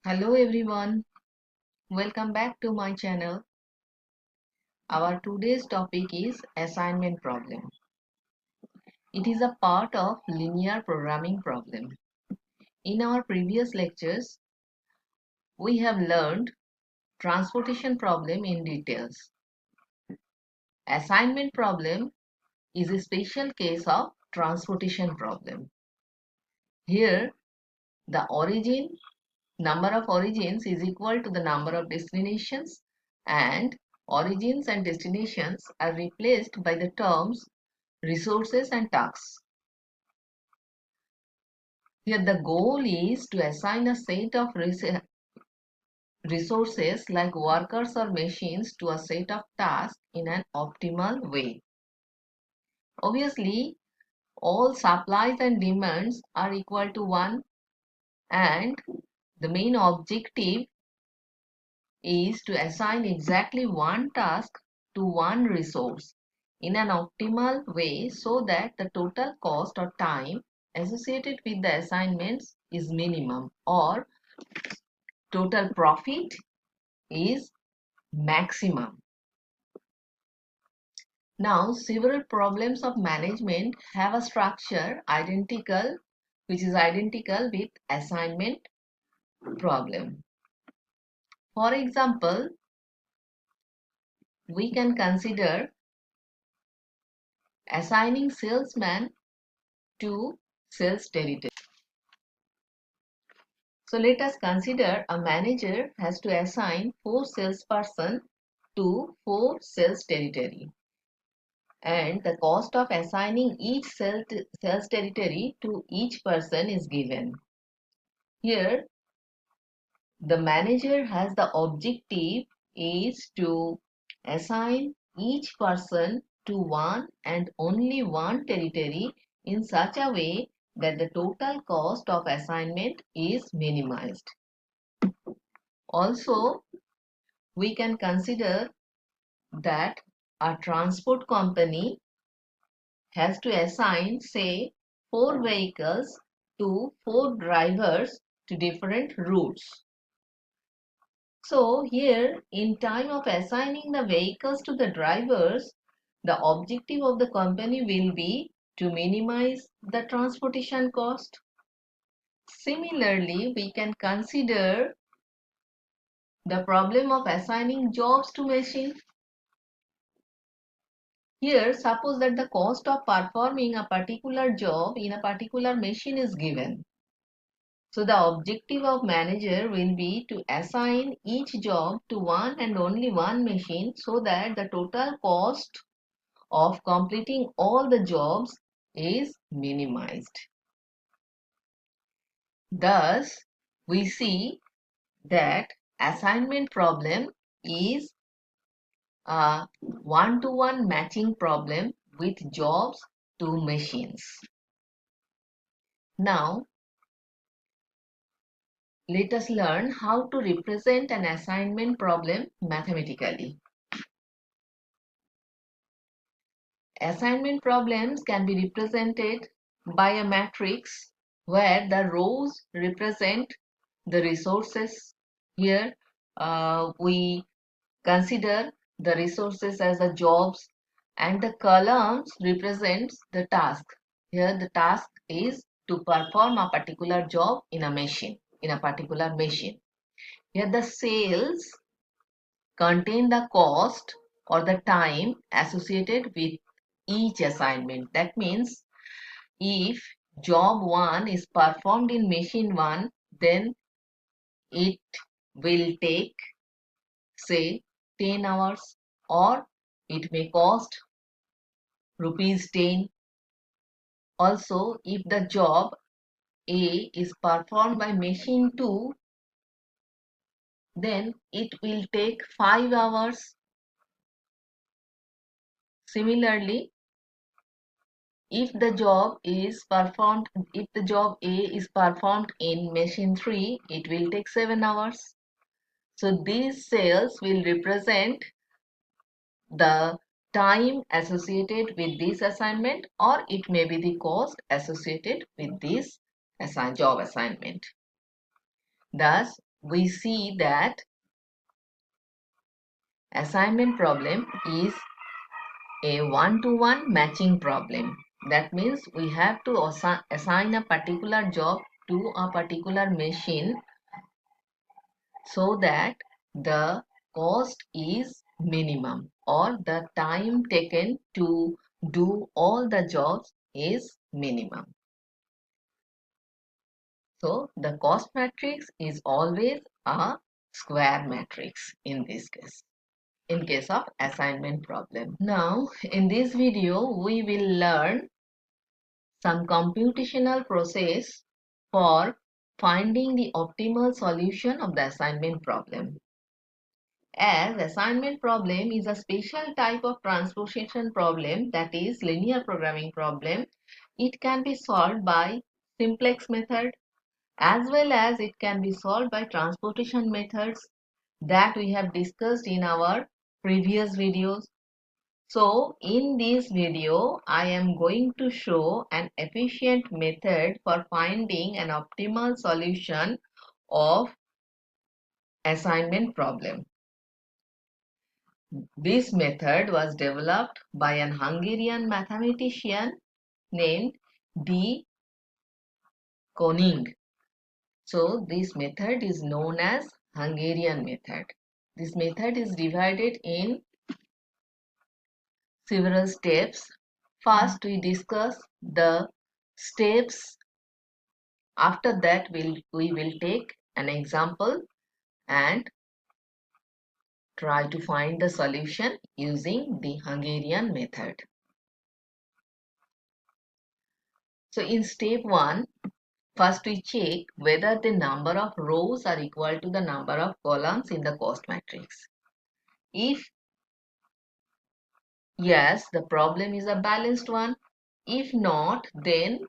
Hello everyone, welcome back to my channel. Our today's topic is assignment problem. It is a part of linear programming problem. In our previous lectures, we have learned transportation problem in details. Assignment problem is a special case of transportation problem. Here, the number of origins is equal to the number of destinations, and origins and destinations are replaced by the terms resources and tasks. Here the goal is to assign a set of resources like workers or machines to a set of tasks in an optimal way. Obviously, all supplies and demands are equal to 1, and the main objective is to assign exactly one task to one resource in an optimal way so that the total cost or time associated with the assignments is minimum or total profit is maximum. Now, several problems of management have a structure which is identical with assignment problem. For example, we can consider assigning salesman to sales territory. So let us consider a manager has to assign 4 salesperson to 4 sales territory, and the cost of assigning each sales territory to each person is given. Here the manager has the objective is to assign each person to one and only one territory in such a way that the total cost of assignment is minimized. Also, we can consider that a transport company has to assign, say, 4 vehicles to 4 drivers to different routes. So here, in time of assigning the vehicles to the drivers, the objective of the company will be to minimize the transportation cost. Similarly, we can consider the problem of assigning jobs to machine. Here, suppose that the cost of performing a particular job in a particular machine is given. So the objective of manager will be to assign each job to one and only one machine so that the total cost of completing all the jobs is minimized. Thus, we see that assignment problem is a one-to-one matching problem with jobs to machines. Now, let us learn how to represent an assignment problem mathematically. Assignment problems can be represented by a matrix where the rows represent the resources. Here we consider the resources as the jobs, and the columns represents the task. Here the task is to perform a particular job in a particular machine. Here the cells contain the cost or the time associated with each assignment. That means if job 1 is performed in machine 1, then it will take, say, 10 hours, or it may cost rupees 10. Also, if the job A is performed by machine 2, then it will take 5 hours. Similarly, if the job A is performed in machine 3, it will take 7 hours. So these cells will represent the time associated with this assignment, or it may be the cost associated with this job assignment. Thus, we see that assignment problem is a one-to-one matching problem. That means we have to assign a particular job to a particular machine so that the cost is minimum or the time taken to do all the jobs is minimum. So the cost matrix is always a square matrix in this case, in case of assignment problem. Now in this video we will learn some computational process for finding the optimal solution of the assignment problem. As assignment problem is a special type of transposition problem, that is linear programming problem, it can be solved by simplex method as well as it can be solved by transposition methods that we have discussed in our previous videos. So in this video, I am going to show an efficient method for finding an optimal solution of assignment problem. This method was developed by an Hungarian mathematician named D. Koning. So this method is known as Hungarian method. This method is divided in several steps. First, we discuss the steps. After that, we will take an example and try to find the solution using the Hungarian method. So in step 1, first we check whether the number of rows are equal to the number of columns in the cost matrix. If yes, the problem is a balanced one. If not, then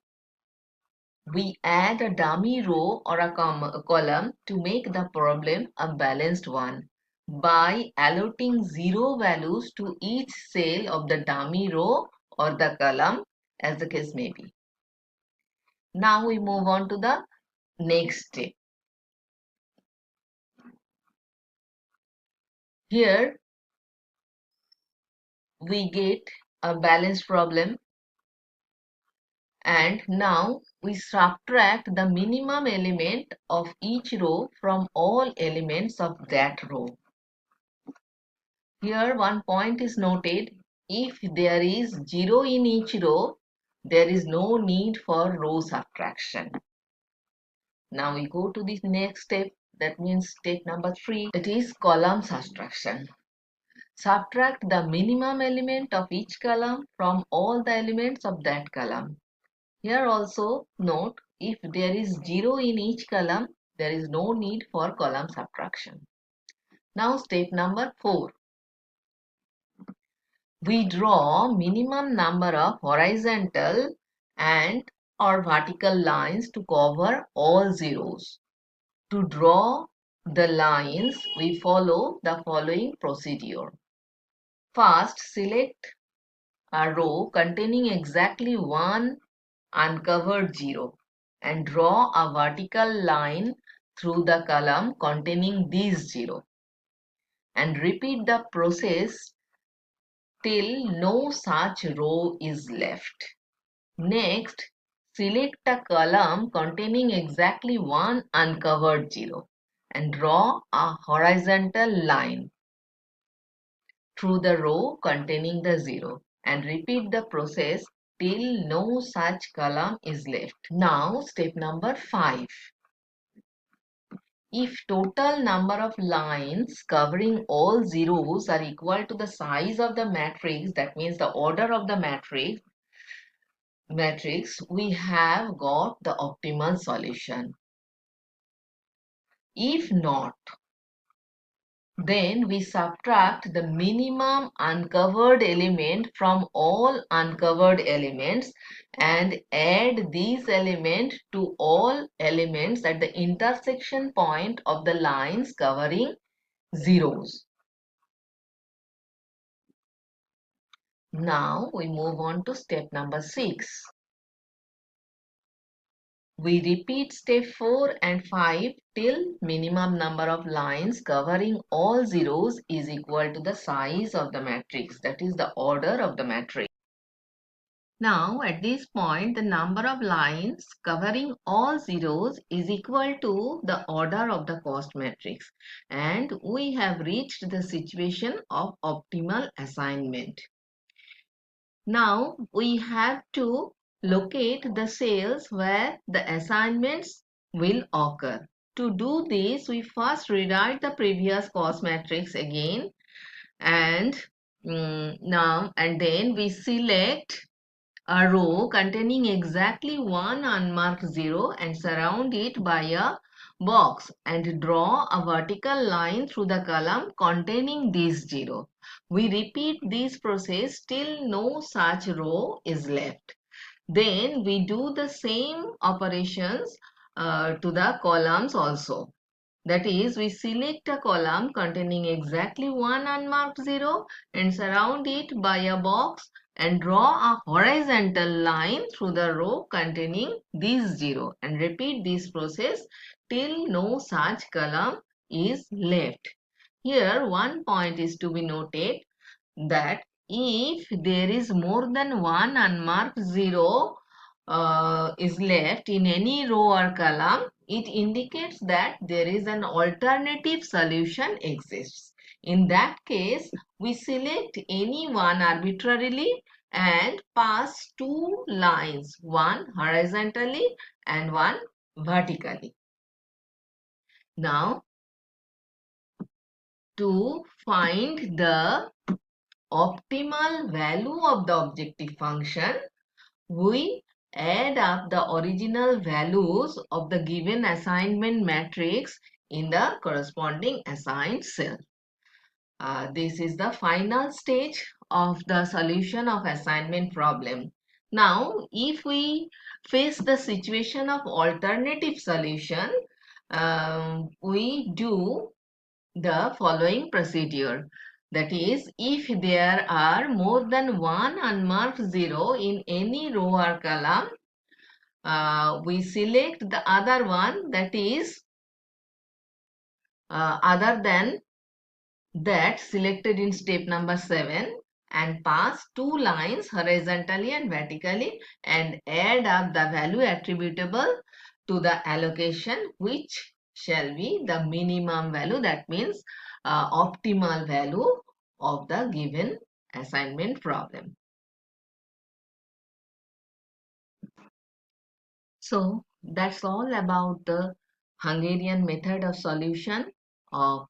we add a dummy row or a column to make the problem a balanced one by allotting 0 values to each cell of the dummy row or the column, as the case may be. Now we move on to the next step. Here we get a balanced problem, and now we subtract the minimum element of each row from all elements of that row. Here one point is noted: if there is 0 in each row, there is no need for row subtraction. Now we go to the next step, that means step number 3, it is column subtraction. Subtract the minimum element of each column from all the elements of that column. Here also note, if there is 0 in each column, there is no need for column subtraction. Now step number 4. We draw minimum number of horizontal and or vertical lines to cover all zeros. To draw the lines, we follow the following procedure. First, select a row containing exactly one uncovered zero and draw a vertical line through the column containing these zero, and repeat the process till no such row is left. Next, select a column containing exactly one uncovered zero and draw a horizontal line through the row containing the zero, and repeat the process till no such column is left. Now step number 5. If total number of lines covering all zeros are equal to the size of the matrix, that means the order of the matrix, we have got the optimal solution. If not, then we subtract the minimum uncovered element from all uncovered elements and add these elements to all elements at the intersection point of the lines covering zeros. Now we move on to step number 6. We repeat step 4 and 5 till minimum number of lines covering all zeros is equal to the size of the matrix, that is the order of the matrix. Now at this point the number of lines covering all zeros is equal to the order of the cost matrix, and we have reached the situation of optimal assignment. Now we have to locate the cells where the assignments will occur. To do this, we first rewrite the previous cost matrix again, and then we select a row containing exactly one unmarked zero and surround it by a box and draw a vertical line through the column containing this zero. We repeat this process till no such row is left. Then we do the same operations to the columns also. That is, we select a column containing exactly one unmarked zero and surround it by a box and draw a horizontal line through the row containing this zero and repeat this process till no such column is left. Here one point is to be noted, that if there is more than one unmarked zero is left in any row or column, it indicates that there is an alternative solution exists. In that case, we select any one arbitrarily and pass two lines, one horizontally and one vertically. Now, to find the optimal value of the objective function, we add up the original values of the given assignment matrix in the corresponding assigned cell. This is the final stage of the solution of assignment problem. Now, if we face the situation of alternative solution, we do the following procedure. That is, if there are more than one unmarked zero in any row or column, we select the other one, that is other than that selected in step number 7, and pass two lines horizontally and vertically and add up the value attributable to the allocation, which shall be the minimum value, that means optimal value of the given assignment problem. So that's all about the Hungarian method of solution of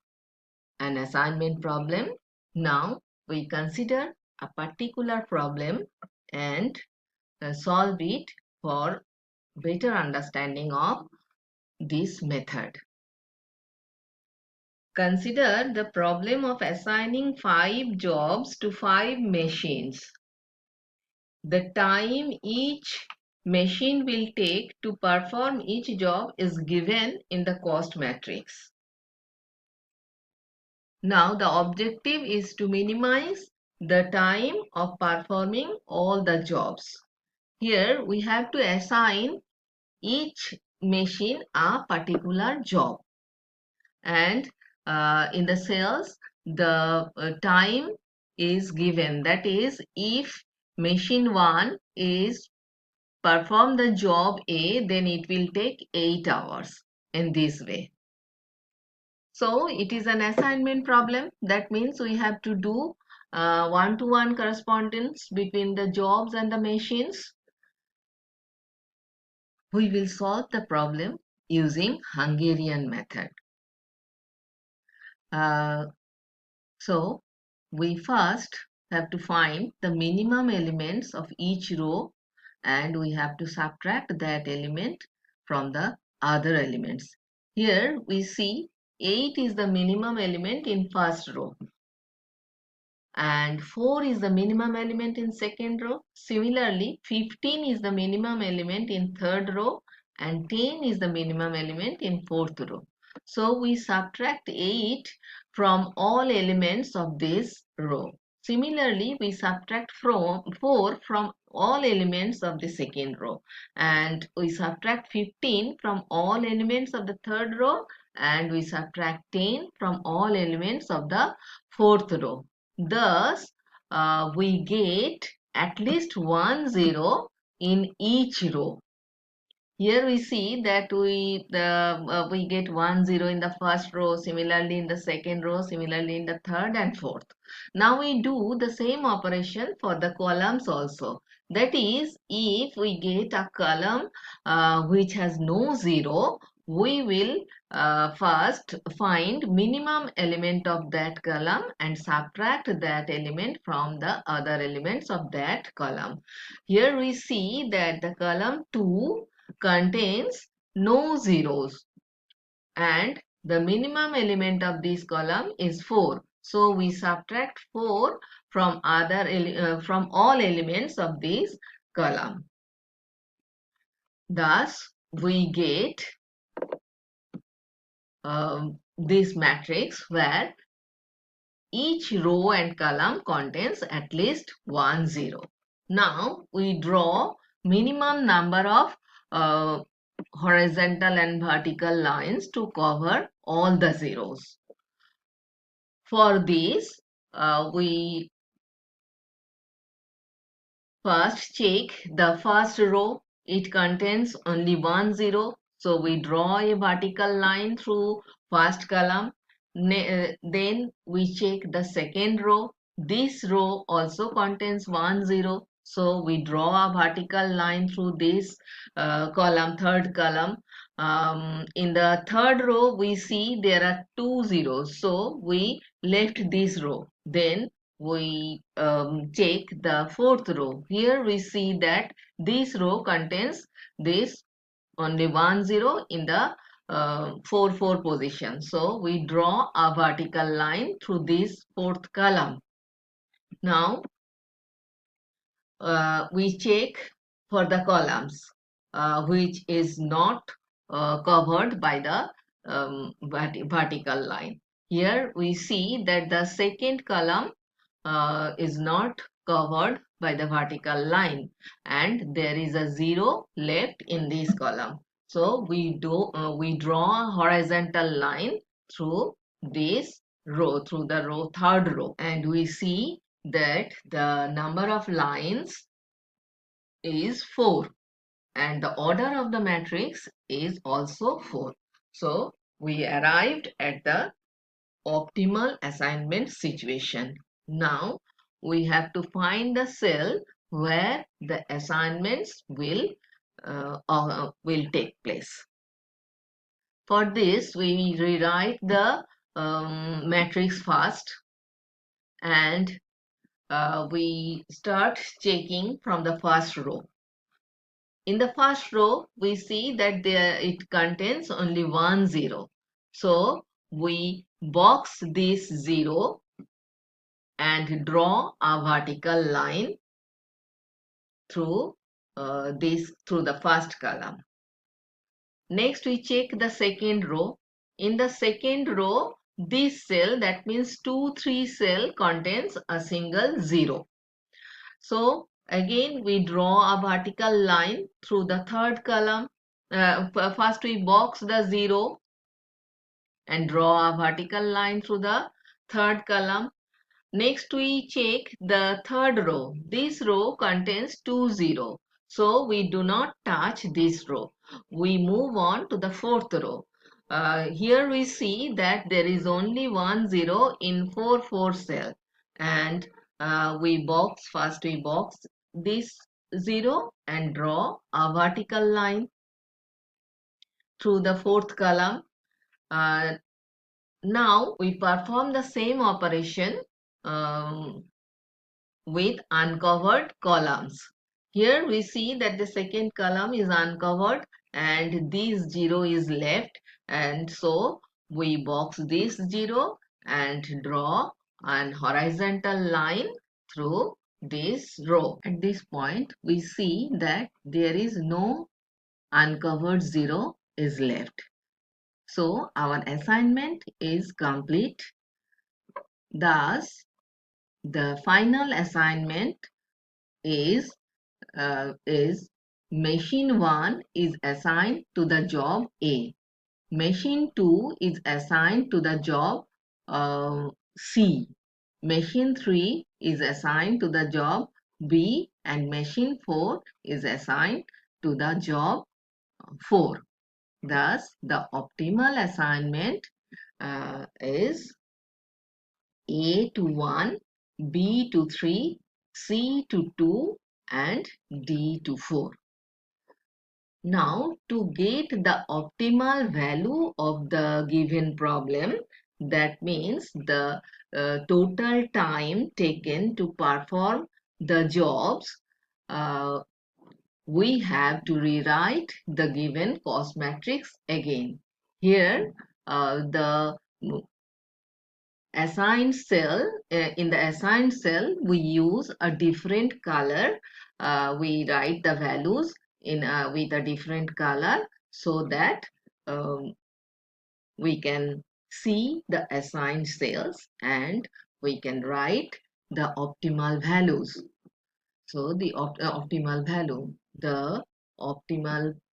an assignment problem. Now we consider a particular problem and solve it for better understanding of this method. Consider the problem of assigning 5 jobs to 5 machines. The time each machine will take to perform each job is given in the cost matrix. Now the objective is to minimize the time of performing all the jobs. Here we have to assign each machine a particular job, and in the cells the time is given, that is, if machine 1 is perform the job A, then it will take 8 hours in this way. So it is an assignment problem. That means we have to do one-to-one correspondence between the jobs and the machines. We will solve the problem using Hungarian method. So we first have to find the minimum elements of each row, and we have to subtract that element from the other elements. Here we see 8 is the minimum element in first row and 4 is the minimum element in second row. Similarly, 15 is the minimum element in third row and 10 is the minimum element in fourth row. So we subtract 8 from all elements of this row. Similarly, we subtract from 4 from all elements of the second row, and we subtract 15 from all elements of the third row, and we subtract 10 from all elements of the fourth row. Thus, we get at least one zero in each row. Here we see that we get 1 0 in the first row, similarly in the second row, similarly in the third and fourth. Now we do the same operation for the columns also. That is, if we get a column which has no zero, we will first find minimum element of that column and subtract that element from the other elements of that column. Here we see that the column 2 contains no zeros and the minimum element of this column is 4. So we subtract 4 from from all elements of this column. Thus we get this matrix where each row and column contains at least one zero. Now we draw minimum number of horizontal and vertical lines to cover all the zeros. For this, we first check the first row. It contains only one zero. So we draw a vertical line through first column. Then we check the second row. This row also contains one zero. So we draw a vertical line through this column, third column. In the third row, we see there are two zeros. So we left this row. Then we check the fourth row. Here we see that this row contains this only one zero in the 4 4 position. So we draw a vertical line through this fourth column. Now we check for the columns which is not covered by the vertical line. Here we see that the second column is not covered by the vertical line and there is a zero left in this column. So we draw a horizontal line through this row, through the third row, and we see that the number of lines is 4 and the order of the matrix is also 4. So we arrived at the optimal assignment situation. Now we have to find the cell where the assignments will take place. For this, we rewrite the matrix first and we start checking from the first row. In the first row, we see that it contains only one zero. So we box this zero and draw a vertical line through through the first column. Next, we check the second row. In the second row, this cell, that means 2 3 cell, contains a single zero. So again we draw a vertical line through the third column. First we box the zero and draw a vertical line through the third column. Next we check the third row. This row contains two zero. So we do not touch this row. We move on to the fourth row. Here we see that there is only one zero in 4 4 cell and we box this zero and draw a vertical line through the fourth column. Now we perform the same operation um, with uncovered columns. Here we see that the second column is uncovered and this zero is left, and so we box this zero and draw an horizontal line through this row. At this point we see that there is no uncovered zero is left. So our assignment is complete. Thus The final assignment is machine 1 is assigned to the job A. Machine 2 is assigned to the job C. Machine 3 is assigned to the job B, and machine 4 is assigned to the job 4. Thus, the optimal assignment is A to 1, B to 3, C to 2, and D to 4. Now, to get the optimal value of the given problem, that means the total time taken to perform the jobs, uh, we have to rewrite the given cost matrix again. Here, the assigned cell, in the assigned cell, we use a different color. We write the values in with a different color so that um, we can see the assigned cells and we can write the optimal values. So the optimal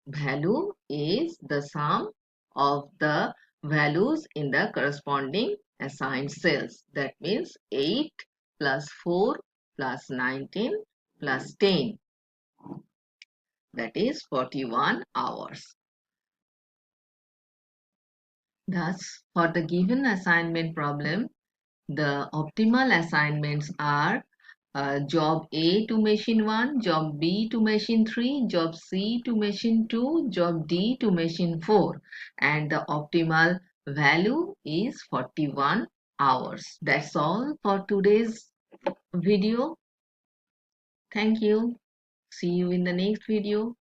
value is the sum of the values in the corresponding assigned cells. That means 8 plus 4 plus 19 plus 10. That is 41 hours. Thus, for the given assignment problem, the optimal assignments are job A to machine 1, job B to machine 3, job C to machine 2, job D to machine 4, and the optimal value is 41 hours. That's all for today's video. Thank you. See you in the next video.